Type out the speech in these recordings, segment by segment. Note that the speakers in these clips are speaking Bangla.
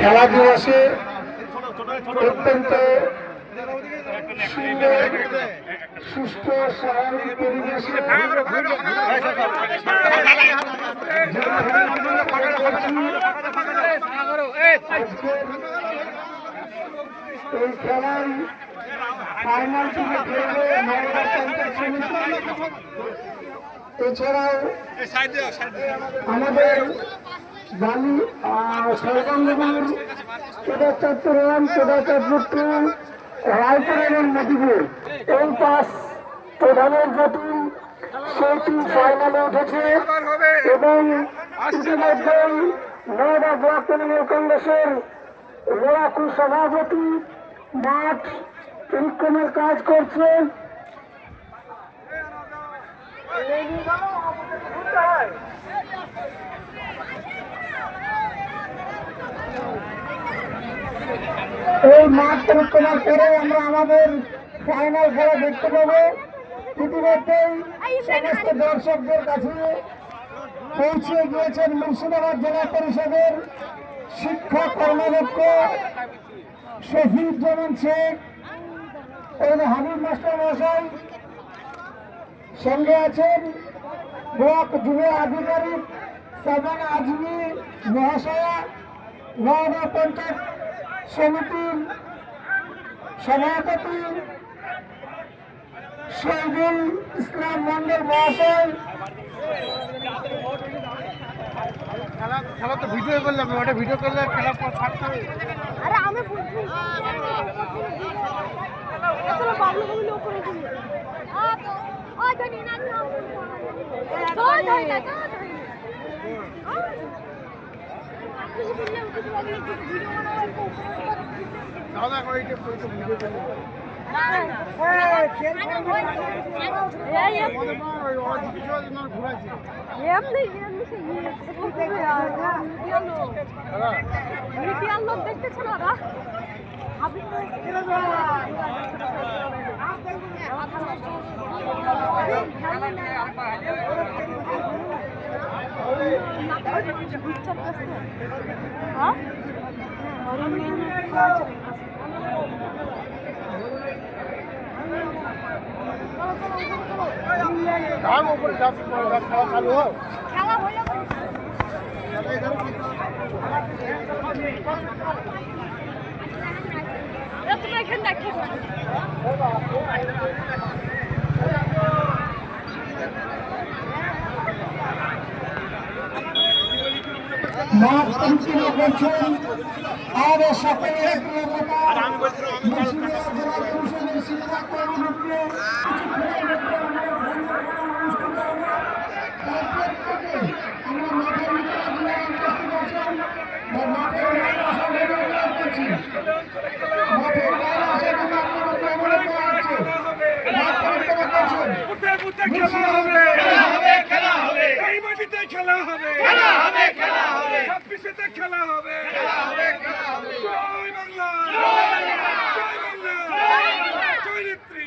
খেলা দিবসে অত্যন্ত সুন্দর সুস্থ স্বাভাবিক পরিবেশে এই খেলায় ফাইনাল থেকে খেলবে নওগাঁ পঞ্চায়েত সমিতি। এছাড়াও আমাদের বালি সর্বাঙ্গপুর চৌরাচত্বরাম চৌরাচত্বর রায়পুর এবং মতিপুর এই 5 প্রধানের যেটি সেটি ফাইনালে উঠেছে এবং ইতিমধ্যেই নওগাঁ ব্লক তৃণমূল কংগ্রেসের লড়াকু সভাপতি মাঠ পরিক্রমার কাজ করছে। এই মাঠ পরিক্রমা করে আমরা আমাদের ফাইনাল খেলা দেখতে পাবো। ইতিমধ্যেই সমস্ত দর্শকদের কাছে পৌঁছে গিয়েছেন মুর্শিদাবাদ জেলা পরিষদের শিক্ষা কর্মাধ্যক্ষ শফিউজ্জামান শেখ এবং হাবিব মাস্টার মহাশয়, সঙ্গে আছেন ব্লক যুব আধিকারিক সাবানা আজমি মহাশয়া, নওগাঁ পঞ্চায়েত সমিতির সভাপতি শহীদুল ইসলাম মন্ডল মহাশয়। খেলা তো ভিডিও করলাম, ওটা ভিডিও করলে খেলা ছাড়তে হবে। আরে আমি চলো বাবলু বাবলু উপরে দিই। ও জানি না তো ধরে না তো দাদা কইতে কইতে ভিডিও করলে দেখতেছে না চালু হোক। খেলা হয়ে তুমি এখানে দেখো মাঠ পরিচালনা করছেন আমাদের সকলের প্রিয় নেতা মুর্শিদাবাদ জেলা পরিষদের শিক্ষা কর্মকর্তা। খেলা হবে এই মাটিতে, খেলা হবে খেলা হবে 26-তে খেলা হবে জয় বাংলা জয় বাংলা জয় নেত্রী।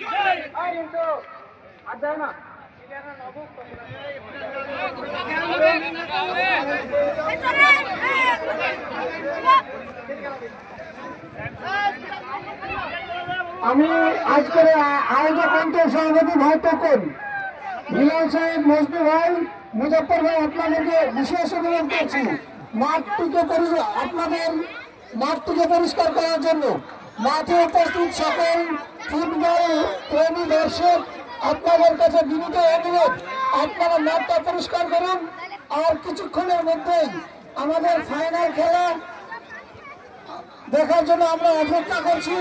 আমি আজকের আয়োজক অঞ্চল সভাপতি ভাই তখন হিলাল সাহেব, মজনু ভাই, মুজফর ভাই, আপনাদেরকে বিশেষ অনুরোধ করছি আপনাদের মাঠটিকে পরিষ্কার করার জন্য। মাঠে উপস্থিত সকল ফুটবল প্রেমী দর্শক, আপনাদের কাছে বিনীত অনুরোধ, আপনারা মাঠটা পরিষ্কার করুন। আর কিছুক্ষণের মধ্যেই আমাদের ফাইনাল খেলা দেখার জন্য আমরা অপেক্ষা করছি।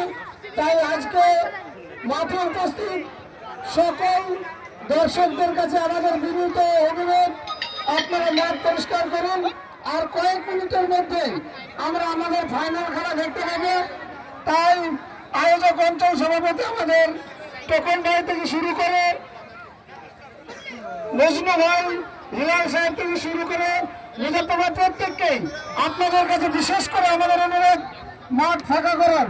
তাই আজকে মাঠে উপস্থিত সকল দর্শকদের কাছে আমাদের বিনীত অনুরোধ, আপনারা মাঠ পরিষ্কার করুন। আর কয়েক মিনিটের মধ্যে আমরা আমাদের ফাইনাল খেলা দেখতে পাবো। তাই আয়োজক অঞ্চল সভাপতি আমাদের টোকন ভাই থেকে শুরু করে মজনু ভাই, হিলাল সাহেব থেকে শুরু করে মুজফর ভাই, প্রত্যেককেই আপনাদের কাছে বিশেষ করে আমাদের অনুরোধ, মাঠ ফাঁকা করান।